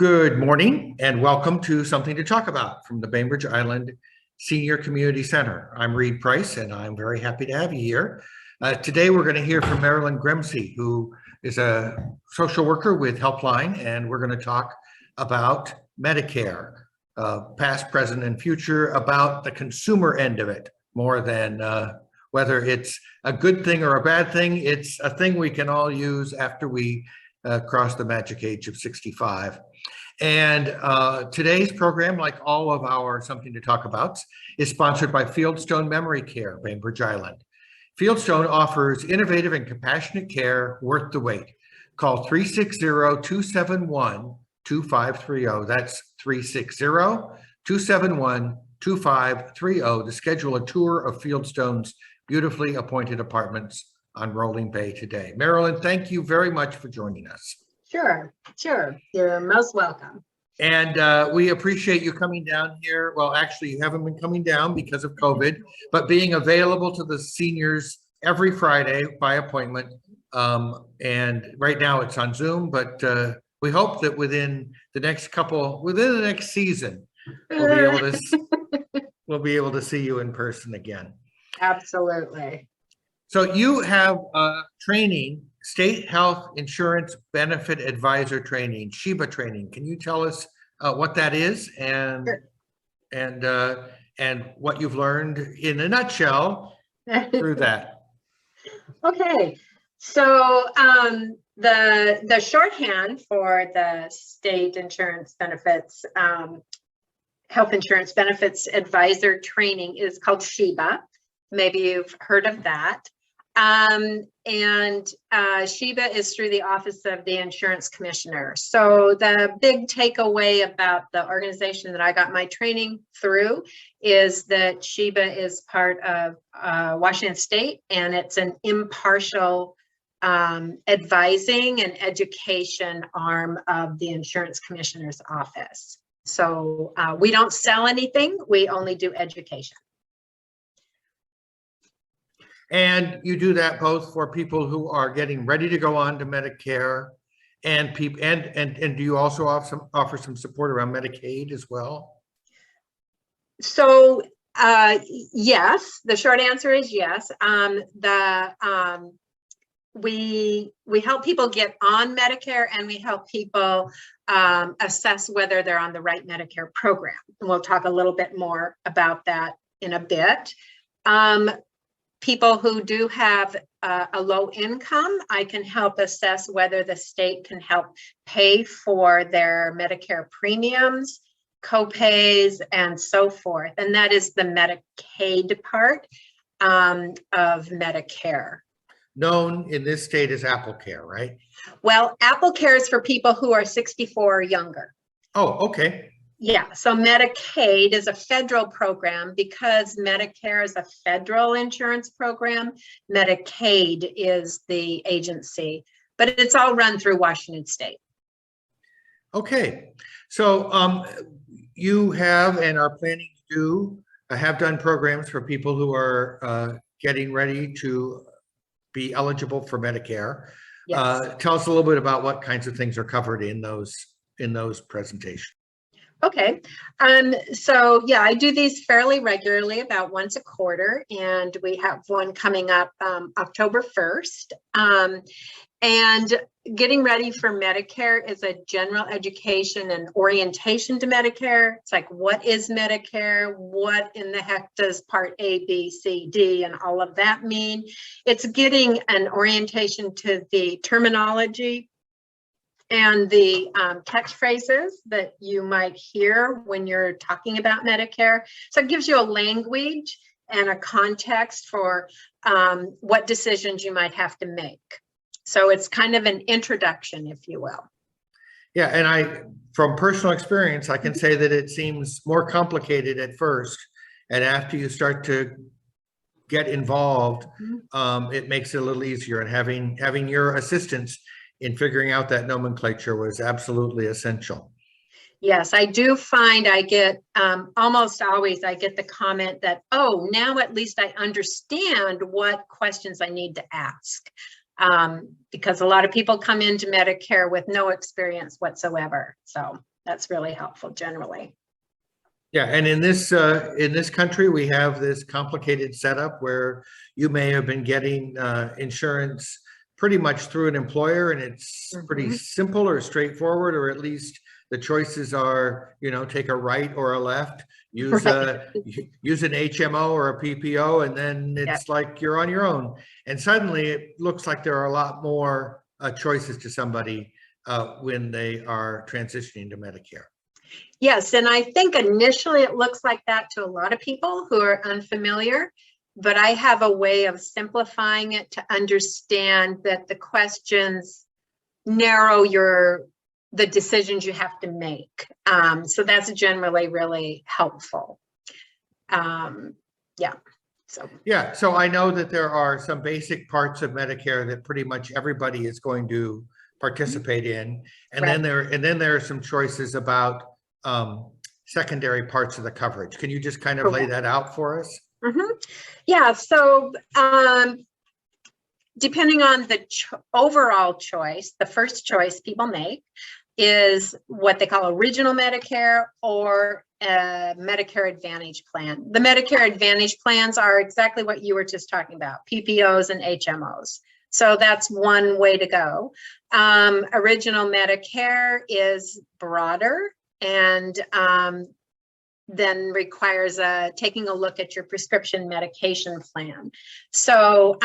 Good morning and welcome to Something to Talk About from the Bainbridge Island Senior Community Center. I'm Reed Price and I'm very happy to have you here. Today we're going to hear from Marilyn Gremse, who is a social worker with Helpline, and we're going to talk about Medicare, past, present, and future, about the consumer end of it, more than whether it's a good thing or a bad thing. It's a thing we can all use after we cross the magic age of 65. And today's program, like all of our Something to Talk About, is sponsored by Fieldstone Memory Care, Bainbridge Island. Fieldstone offers innovative and compassionate care worth the wait. Call 360-271-2530. That's 360-271-2530 to schedule a tour of Fieldstone's beautifully appointed apartments on Rolling Bay today. Marilyn, thank you very much for joining us. Sure. You're most welcome. And we appreciate you coming down here. Well, actually, you haven't been coming down because of COVID, but being available to the seniors every Friday by appointment. And right now it's on Zoom, but we hope that within the next season, we'll be able to see you in person again. Absolutely. So you have training, State Health Insurance Benefit Advisor training, SHIBA training. Can you tell us what that is and Sure. and what you've learned in a nutshell through that? Okay. So the shorthand for the State Insurance Benefits Health Insurance Benefits Advisor training is called SHIBA. Maybe you've heard of that. SHIBA is through the Office of the Insurance Commissioner. So the big takeaway about the organization that I got my training through is that SHIBA is part of Washington State, and it's an impartial advising and education arm of the Insurance Commissioner's office. So we don't sell anything, we only do education. And you do that both for people who are getting ready to go on to Medicare and people, and do you also offer some support around Medicaid as well? So yes, the short answer is yes. We help people get on Medicare, and we help people assess whether they're on the right Medicare program. And we'll talk a little bit more about that in a bit. People who do have a low income, I can help assess whether the state can help pay for their Medicare premiums, co-pays, and so forth. And that is the Medicaid part of Medicare. Known in this state as AppleCare, right? Well, AppleCare is for people who are 64 or younger. Oh, okay. Yeah, so Medicaid is a federal program. Because Medicare is a federal insurance program, Medicaid is the agency, but it's all run through Washington State. Okay, so you have and are planning to have done programs for people who are getting ready to be eligible for Medicare. Yes. Tell us a little bit about what kinds of things are covered in those presentations. Okay, so yeah, I do these fairly regularly, about once a quarter, and we have one coming up October 1st. And getting ready for Medicare is a general education and orientation to Medicare. It's like, what is Medicare? What in the heck does Part A, B, C, D, and all of that mean? It's getting an orientation to the terminology and the catchphrases that you might hear when you're talking about Medicare. So it gives you a language and a context for what decisions you might have to make. So it's kind of an introduction, if you will. Yeah, and from personal experience, I can say that it seems more complicated at first, and after you start to get involved, it makes it a little easier. And having your assistance in figuring out that nomenclature was absolutely essential. Yes, I do find I get almost always I get the comment that, oh, now at least I understand what questions I need to ask. Because a lot of people come into Medicare with no experience whatsoever. So that's really helpful generally. Yeah, and in this country, we have this complicated setup where you may have been getting insurance pretty much through an employer, and it's pretty simple or straightforward, or at least the choices are, take a right or a left, use use an HMO or a PPO, and then it's like you're on your own. And suddenly it looks like there are a lot more choices to somebody when they are transitioning to Medicare. Yes, and I think initially it looks like that to a lot of people who are unfamiliar, but I have a way of simplifying it to understand that the questions narrow the decisions you have to make. So that's generally really helpful. So I know that there are some basic parts of Medicare that pretty much everybody is going to participate in, and then there are some choices about secondary parts of the coverage. Can you just kind of lay that out for us? Yeah, so depending on the overall choice, the first choice people make is what they call original Medicare or a Medicare Advantage plan. The Medicare Advantage plans are exactly what you were just talking about, PPOs and HMOs. So that's one way to go. Original Medicare is broader and then requires taking a look at your prescription medication plan. So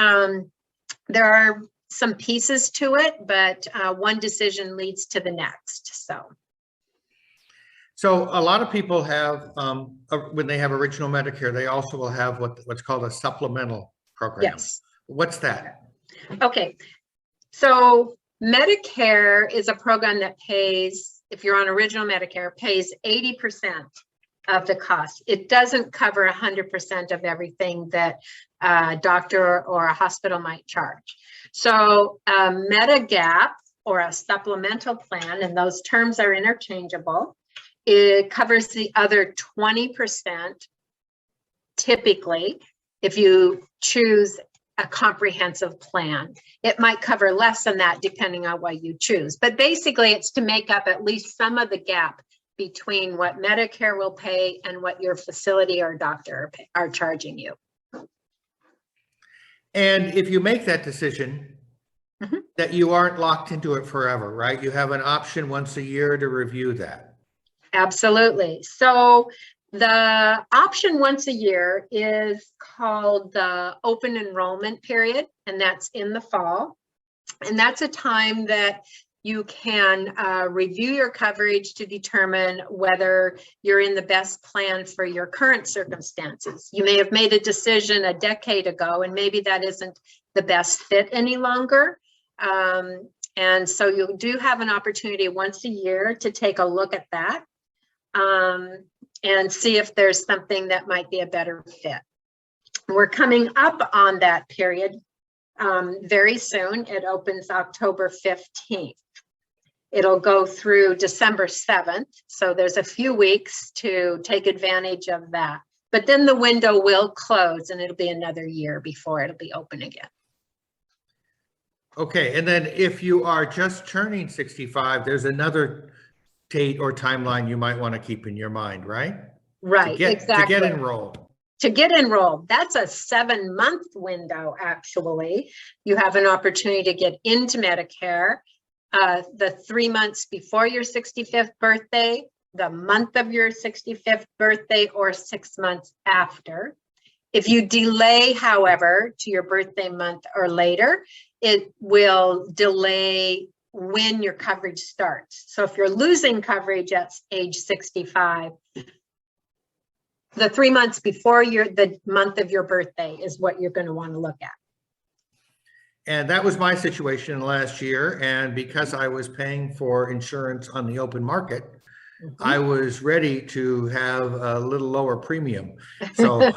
there are some pieces to it, but one decision leads to the next. So a lot of people have, when they have original Medicare, they also will have what's called a supplemental program. Yes. What's that? Okay. So Medicare is a program that pays, if you're on original Medicare, pays 80% of the cost. It doesn't cover 100% of everything that a doctor or a hospital might charge. So Medigap or a supplemental plan, and those terms are interchangeable, it covers the other 20% typically if you choose a comprehensive plan. It might cover less than that depending on what you choose. But basically it's to make up at least some of the gap between what Medicare will pay and what your facility or doctor are charging you. And if you make that decision, that you aren't locked into it forever, right? You have an option once a year to review that. Absolutely. So the option once a year is called the open enrollment period, and that's in the fall. And that's a time that you can review your coverage to determine whether you're in the best plan for your current circumstances. You may have made a decision a decade ago, and maybe that isn't the best fit any longer. And so you do have an opportunity once a year to take a look at that and see if there's something that might be a better fit. We're coming up on that period very soon. It opens October 15th. It'll go through December 7th. So there's a few weeks to take advantage of that. But then the window will close and it'll be another year before it'll be open again. Okay, and then if you are just turning 65, there's another date or timeline you might want to keep in your mind, right? Right, exactly. To get enrolled. To get enrolled, that's a 7-month window, actually. You have an opportunity to get into Medicare the 3 months before your 65th birthday, the month of your 65th birthday, or 6 months after. If you delay, however, to your birthday month or later, it will delay when your coverage starts. So if you're losing coverage at age 65, the 3 months before the month of your birthday is what you're going to want to look at. And that was my situation last year. And because I was paying for insurance on the open market, I was ready to have a little lower premium. So,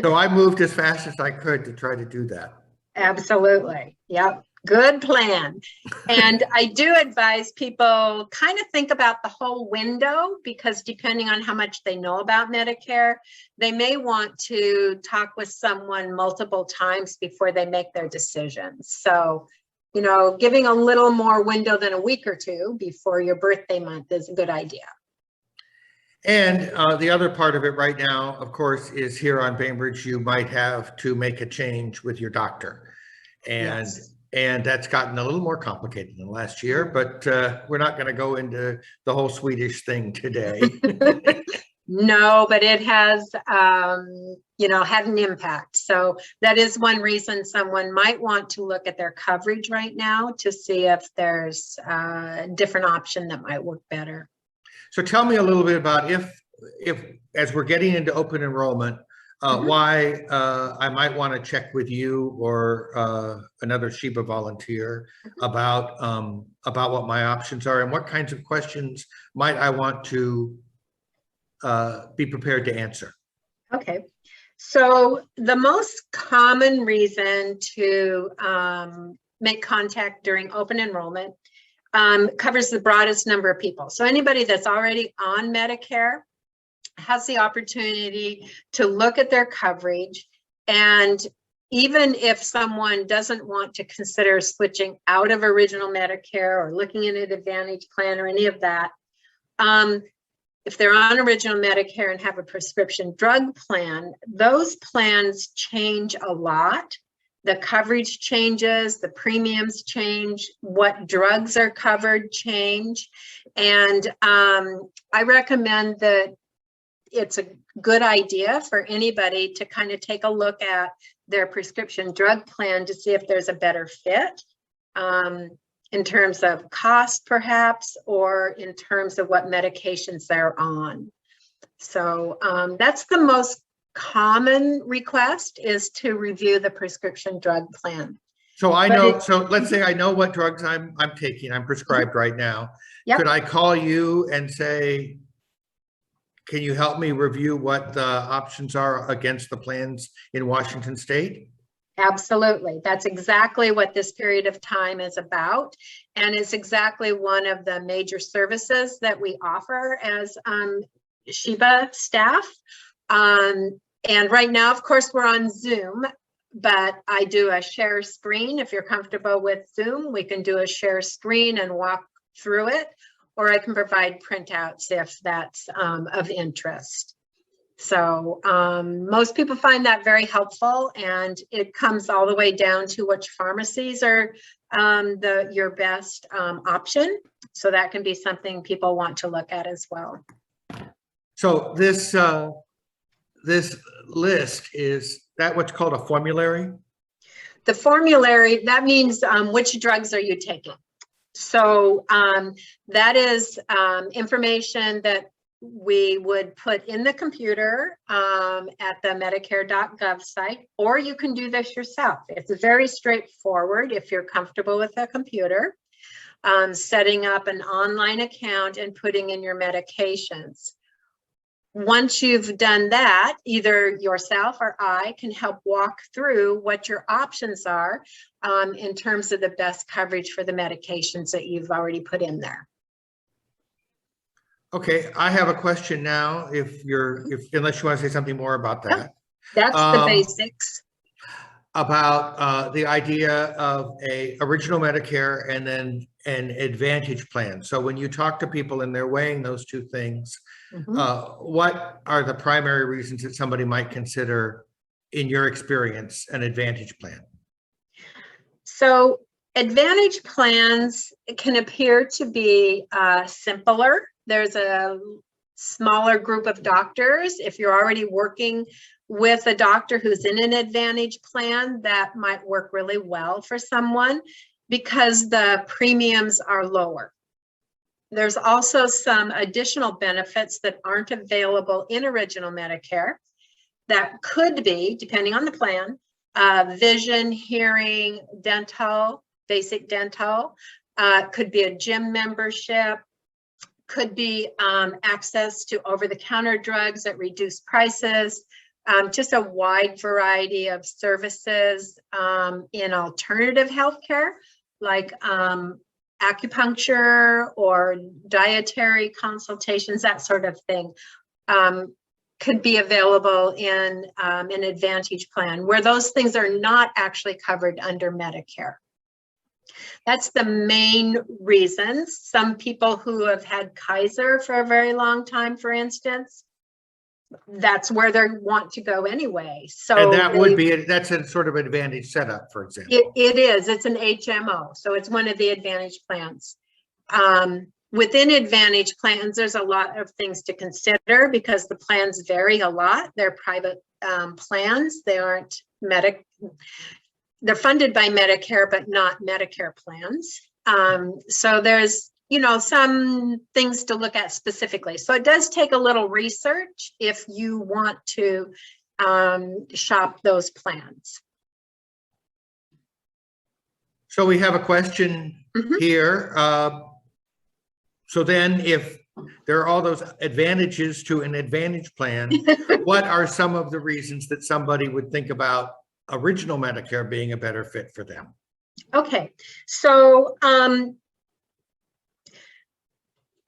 so I moved as fast as I could to try to do that. Absolutely. Yep. Good plan. And I do advise people kind of think about the whole window, because depending on how much they know about Medicare, they may want to talk with someone multiple times before they make their decisions. So you know, giving a little more window than a week or two before your birthday month is a good idea. And the other part of it right now, of course, is here on Bainbridge, you might have to make a change with your doctor. And Yes. and that's gotten a little more complicated in the last year, but we're not going to go into the whole Swedish thing today. No, but it has, you know, had an impact. So that is one reason someone might want to look at their coverage right now to see if there's a different option that might work better. So tell me a little bit about if as we're getting into open enrollment, why I might want to check with you or another SHIBA volunteer about what my options are and what kinds of questions might I want to be prepared to answer. Okay, so the most common reason to make contact during open enrollment covers the broadest number of people. So anybody that's already on Medicare has the opportunity to look at their coverage. And even if someone doesn't want to consider switching out of original Medicare or looking at an Advantage plan or any of that, if they're on original Medicare and have a prescription drug plan, those plans change a lot. The coverage changes, the premiums change, what drugs are covered change. And I recommend that it's a good idea for anybody to kind of take a look at their prescription drug plan to see if there's a better fit in terms of cost perhaps, or in terms of what medications they're on. So that's the most common request, is to review the prescription drug plan. So I know, so let's say I know what drugs I'm taking, I'm prescribed right now. Yep. Could I call you and say, can you help me review what the options are against the plans in Washington State? Absolutely. That's exactly what this period of time is about. And it's exactly one of the major services that we offer as SHIBA staff. And right now, of course, we're on Zoom, but I do a share screen. If you're comfortable with Zoom, we can do a share screen and walk through it, or I can provide printouts if that's of interest. So most people find that very helpful, and it comes all the way down to which pharmacies are your best option. So that can be something people want to look at as well. So this list, is that what's called a formulary? The formulary, that means which drugs are you taking? So that is information that we would put in the computer at the Medicare.gov site, or you can do this yourself. It's very straightforward if you're comfortable with a computer, setting up an online account and putting in your medications. Once you've done that, either yourself or I can help walk through what your options are in terms of the best coverage for the medications that you've already put in there. Okay, I have a question now. Unless you want to say something more about that. That's the basics. About the idea of a original Medicare and then an Advantage plan. So when you talk to people and they're weighing those two things, what are the primary reasons that somebody might consider, in your experience, an Advantage plan? So Advantage plans can appear to be simpler. There's a smaller group of doctors. If you're already working with a doctor who's in an Advantage plan, that might work really well for someone because the premiums are lower. There's also some additional benefits that aren't available in original Medicare that could be, depending on the plan, vision, hearing, dental, basic dental, could be a gym membership, could be access to over-the-counter drugs at reduced prices, just a wide variety of services in alternative healthcare, like acupuncture or dietary consultations, that sort of thing, could be available in an Advantage plan, where those things are not actually covered under Medicare. That's the main reason. Some people who have had Kaiser for a very long time, for instance, that's where they want to go anyway. So And that would be, that's a sort of advantage setup, for example. it is. It's an HMO. So it's one of the Advantage plans. Within Advantage plans, there's a lot of things to consider because the plans vary a lot. They're private plans. They aren't they're funded by Medicare, but not Medicare plans. So there's, you know, some things to look at specifically. So it does take a little research if you want to shop those plans. So we have a question here. So then if there are all those advantages to an Advantage plan, what are some of the reasons that somebody would think about original Medicare being a better fit for them? Okay, so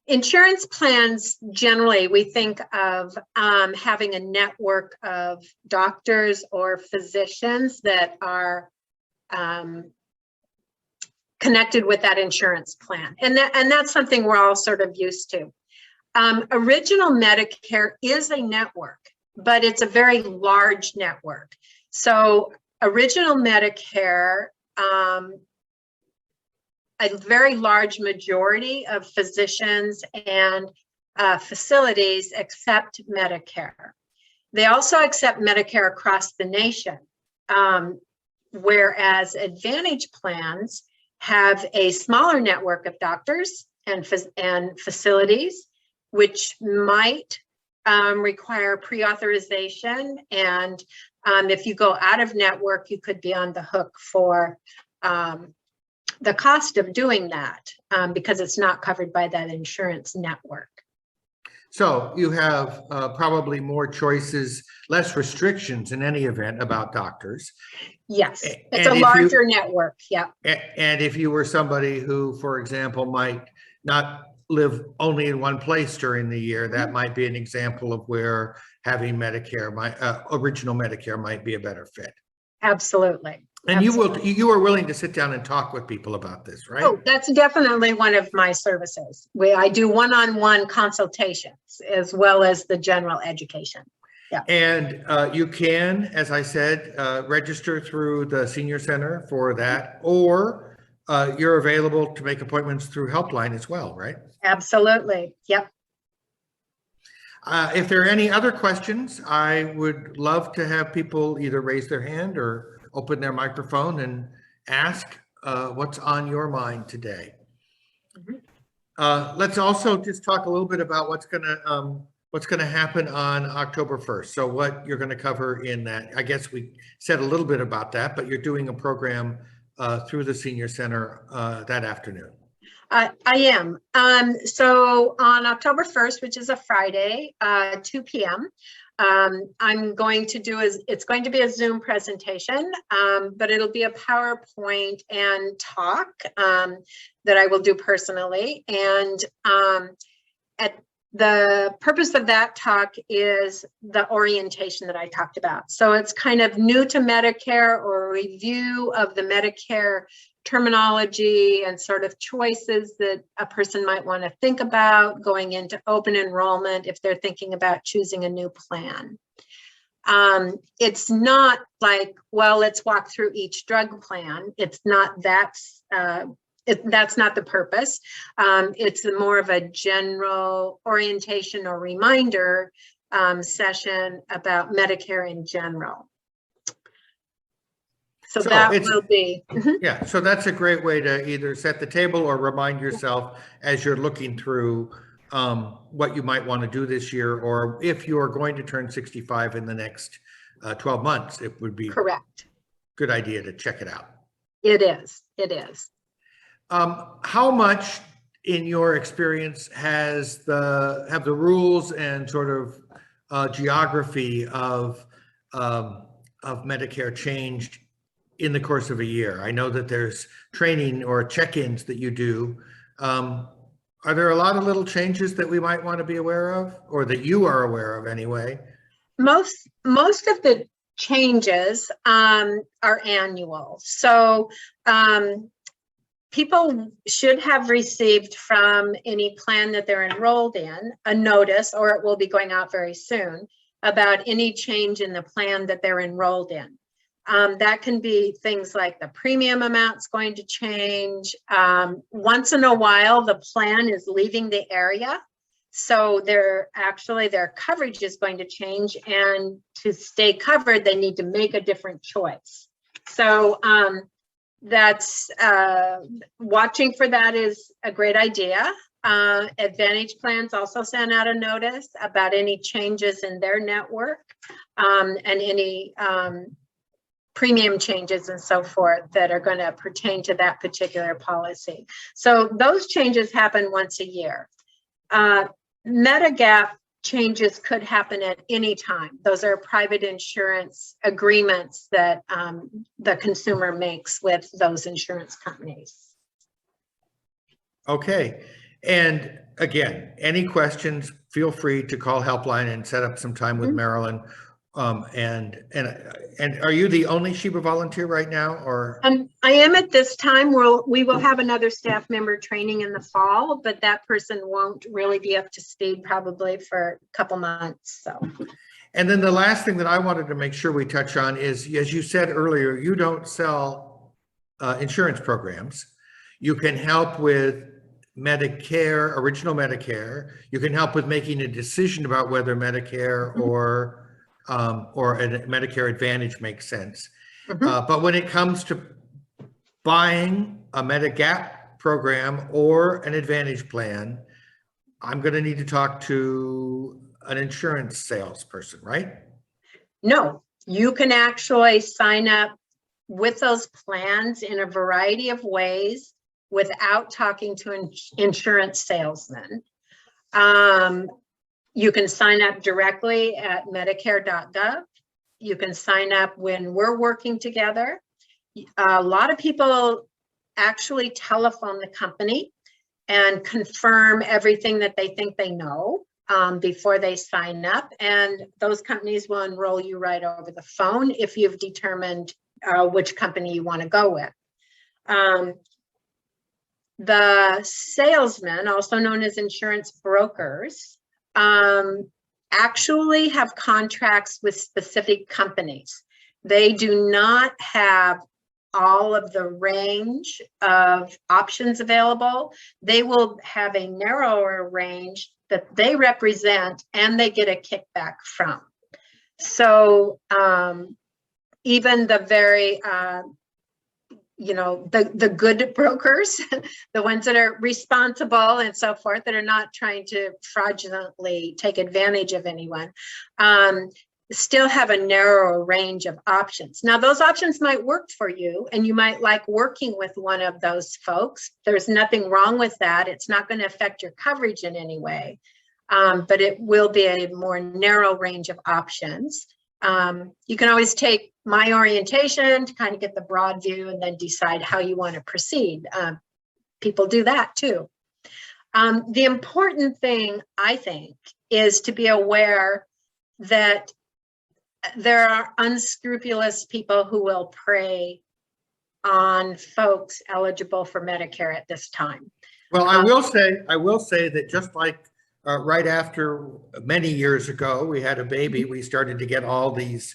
insurance plans, generally, we think of having a network of doctors or physicians that are connected with that insurance plan. And that's something we're all sort of used to. Original Medicare is a network, but it's a very large network. So Original Medicare, a very large majority of physicians and facilities accept Medicare. They also accept Medicare across the nation, whereas Advantage plans have a smaller network of doctors and facilities, which might require pre-authorization. And if you go out of network, you could be on the hook for the cost of doing that because it's not covered by that insurance network. So you have probably more choices, less restrictions in any event about doctors. Yes, it's a larger network. Yeah. And if you were somebody who, for example, might not live only in one place during the year, that might be an example of where having Medicare, original Medicare might be a better fit. Absolutely. And Absolutely. you are willing to sit down and talk with people about this, right? Oh, that's definitely one of my services. I do one-on-one consultations as well as the general education. Yeah. And you can, as I said, register through the Senior Center for that, or you're available to make appointments through Helpline as well, right? Absolutely. Yep. If there are any other questions, I would love to have people either raise their hand or open their microphone and ask what's on your mind today. Let's also just talk a little bit about what's going to happen on October 1st. So what you're going to cover in that. I guess we said a little bit about that, but you're doing a program through the Senior Center that afternoon. I am. So on October 1st, which is a Friday, 2 p.m., I'm going to do it's going to be a Zoom presentation, but it'll be a PowerPoint and talk that I will do personally. And the purpose of that talk is the orientation that I talked about. So it's kind of new to Medicare, or a review of the Medicare terminology and sort of choices that a person might want to think about going into open enrollment if they're thinking about choosing a new plan. It's not like, well, let's walk through each drug plan. It's not that's not the purpose. It's more of a general orientation or reminder session about Medicare in general. So that will be. Yeah, so that's a great way to either set the table or remind yourself as you're looking through what you might want to do this year, or if you're going to turn 65 in the next 12 months, it would be correct. Good idea to check it out. It is. It is. How much, in your experience, have the rules and sort of geography of Medicare changed in the course of a year? I know that there's training or check-ins that you do. Are there a lot of little changes that we might want to be aware of, or that you are aware of anyway? Most of the changes are annual. So people should have received from any plan that they're enrolled in a notice, or it will be going out very soon, about any change in the plan that they're enrolled in. That can be things like the premium amount's going to change. Once in a while, the plan is leaving the area. So their coverage is going to change, and to stay covered, they need to make a different choice. So that's watching for that is a great idea. Advantage plans also send out a notice about any changes in their network and any premium changes and so forth that are going to pertain to that particular policy. So those changes happen once a year. Medigap changes could happen at any time. Those are private insurance agreements that the consumer makes with those insurance companies. Okay. And again, any questions, feel free to call Helpline and set up some time with Marilyn. And are you the only SHIBA volunteer right now, or? I am at this time. We will have another staff member training in the fall, but that person won't really be up to speed probably for a couple months. So. And then the last thing that I wanted to make sure we touch on is, as you said earlier, you don't sell insurance programs. You can help with Medicare, original Medicare. You can help with making a decision about whether Medicare or a Medicare Advantage makes sense. But when it comes to buying a Medigap program or an Advantage plan, I'm going to need to talk to an insurance salesperson, right? No, you can actually sign up with those plans in a variety of ways without talking to an insurance salesman. You can sign up directly at medicare.gov. You can sign up when we're working together. A lot of people actually telephone the company and confirm everything that they think they know before they sign up. And those companies will enroll you right over the phone if you've determined which company you want to go with. The salesmen, also known as insurance brokers, actually have contracts with specific companies. They do not have all of the range of options available. They will have a narrower range that they represent and they get a kickback from. So even the very the good brokers, the ones that are responsible and so forth, that are not trying to fraudulently take advantage of anyone, still have a narrower range of options. Now, those options might work for you, and you might like working with one of those folks. There's nothing wrong with that. It's not going to affect your coverage in any way, but it will be a more narrow range of options. You can always take my orientation to kind of get the broad view and then decide how you want to proceed. People do that too. The important thing, I think, is to be aware that there are unscrupulous people who will prey on folks eligible for Medicare at this time. Well, I will say that just like right after many years ago, we had a baby, we started to get all these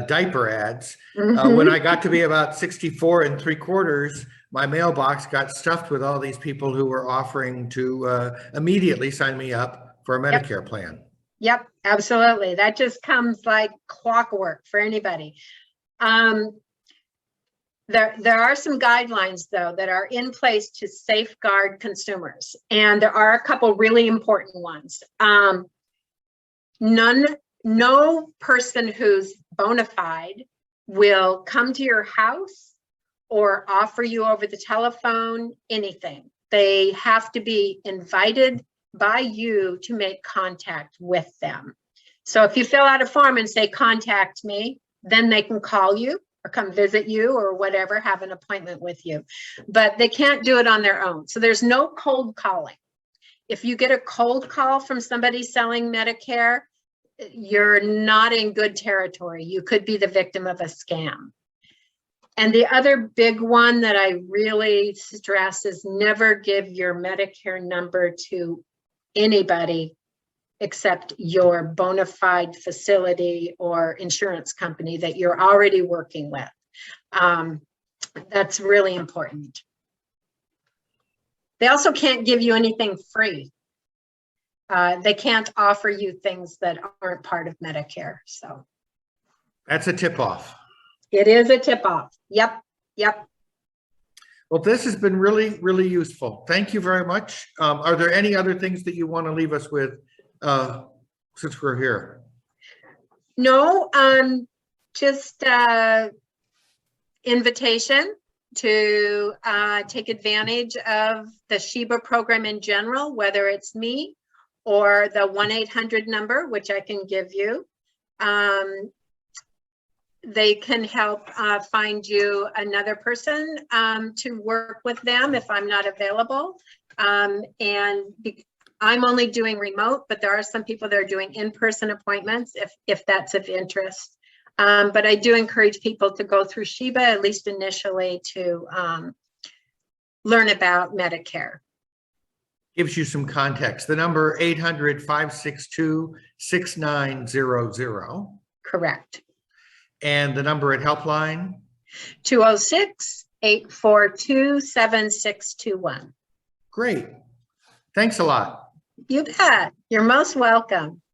diaper ads. When I got to be about 64 3/4, my mailbox got stuffed with all these people who were offering to immediately sign me up for a Medicare plan. Yep, absolutely. That just comes like clockwork for anybody. There are some guidelines, though, that are in place to safeguard consumers, and there are a couple really important ones. No person who's bona fide will come to your house or offer you over the telephone anything. They have to be invited by you to make contact with them. So if you fill out a form and say, contact me, then they can call you or come visit you or whatever, have an appointment with you. But they can't do it on their own. So there's no cold calling. If you get a cold call from somebody selling Medicare, you're not in good territory. You could be the victim of a scam. And the other big one that I really stress is never give your Medicare number to anybody except your bona fide facility or insurance company that you're already working with. That's really important. They also can't give you anything free. They can't offer you things that aren't part of Medicare. So That's a tip off. it is a tip off. Yep. Yep. Well, this has been really, really useful. Thank you very much. Are there any other things that you want to leave us with since we're here? No, just invitation to take advantage of the SHIBA program in general, whether it's me or the 1-800 number, which I can give you. They can help find you another person to work with them if I'm not available. And I'm only doing remote, but there are some people that are doing in-person appointments if that's of interest. But I do encourage people to go through SHIBA, at least initially, to learn about Medicare. Gives you some context. The number 800-562-6900. Correct. And the number at Helpline? 206-842-7621. Great. Thanks a lot. You bet. You're most welcome.